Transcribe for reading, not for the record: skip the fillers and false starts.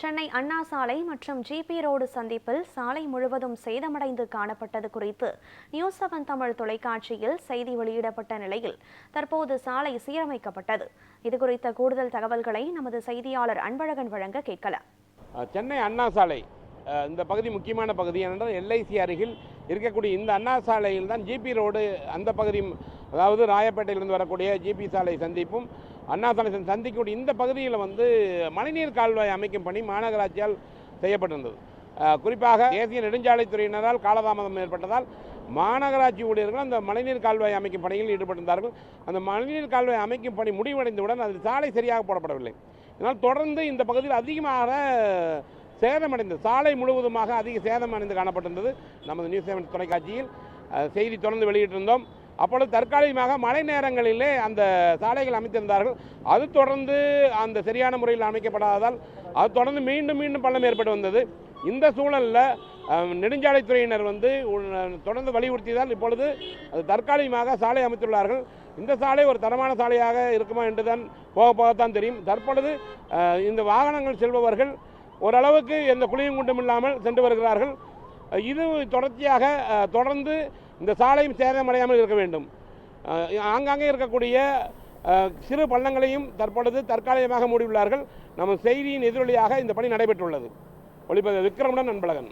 சென்னை அண்ணா சாலை மற்றும் GB road சந்திப்பில் சாலை முழுவதும் சேதமடைந்து காணப்பட்டது குறித்து நியூஸ் 7 தமிழ் தொலைக்காட்சியில் செய்தி வெளியிடப்பட்ட நிலையில் தற்போது சாலை சீரமைக்கப்பட்டது. இதுகுறித்த கூடுதல் தகவல்களை நமது செய்தியாளர் அன்பழகன் வழங்க கேட்கலாம். சென்னை அண்ணா சாலை இந்த பகுதி முக்கியமான பகுதி. ஏனென்றால் எல்ஐசி அருகில் இருக்கக்கூடிய இந்த அண்ணா சாலையில் தான் ஜிபி ரோடு அந்த பகுதி, அதாவது ராயப்பேட்டையிலிருந்து வரக்கூடிய ஜிபி சாலை சந்திப்பும் அண்ணா சாலை சந்திக்கக்கூடிய இந்த பகுதியில் மழைநீர் கால்வாய் அமைக்கும் பணி மாநகராட்சியால் செய்யப்பட்டிருந்தது. குறிப்பாக தேசிய நெடுஞ்சாலைத்துறையினரால் காலதாமதம் ஏற்பட்டதால் மாநகராட்சி ஊழியர்கள் அந்த மழைநீர் கால்வாய் அமைக்கும் பணியில் ஈடுபட்டிருந்தார்கள். அந்த மழைநீர் கால்வாய் அமைக்கும் பணி முடிவடைந்தவுடன் அது சாலை சரியாக போடப்படவில்லை. இதனால் தொடர்ந்து இந்த பகுதியில் அதிகமாக சேதமடைந்தது, சாலை முழுவதுமாக அதிக சேதமடைந்து காணப்பட்டிருந்தது. நமது நியூஸ் 7 தொலைக்காட்சியில் செய்தி தொடர்ந்து வெளியிட்டிருந்தோம். அப்பொழுது தற்காலிகமாக மழை நேரங்களிலே அந்த சாலைகள் அமைத்திருந்தார்கள். அது தொடர்ந்து அந்த சரியான முறையில் அமைக்கப்படாததால் அது தொடர்ந்து மீண்டும் பள்ளம் ஏற்பட்டு வந்தது. இந்த சூழலில் நெடுஞ்சாலைத்துறையினர் தொடர்ந்து வலியுறுத்தியதால் இப்பொழுது அது தற்காலிகமாக சாலை அமைத்துள்ளார்கள். இந்த சாலை ஒரு தரமான சாலையாக இருக்குமா என்றுதான் போகத்தான் தெரியும். தற்பொழுது இந்த வாகனங்கள் செல்பவர்கள் ஓரளவுக்கு எந்த குழியும் குண்டும் இல்லாமல் சென்று வருகிறார்கள். இது தொடர்ந்து இந்த சாலையும் சேதமடையாமல் இருக்க வேண்டும். ஆங்காங்கே இருக்கக்கூடிய சிறு பள்ளங்களையும் தற்பொழுது தற்காலிகமாக மூடியுள்ளார்கள். நம்ம செய்தியின் எதிரொலியாக இந்த பணி நடைபெற்றுள்ளது. ஒளிப்பதிவு விக்ரமுடன் அன்பழகன்.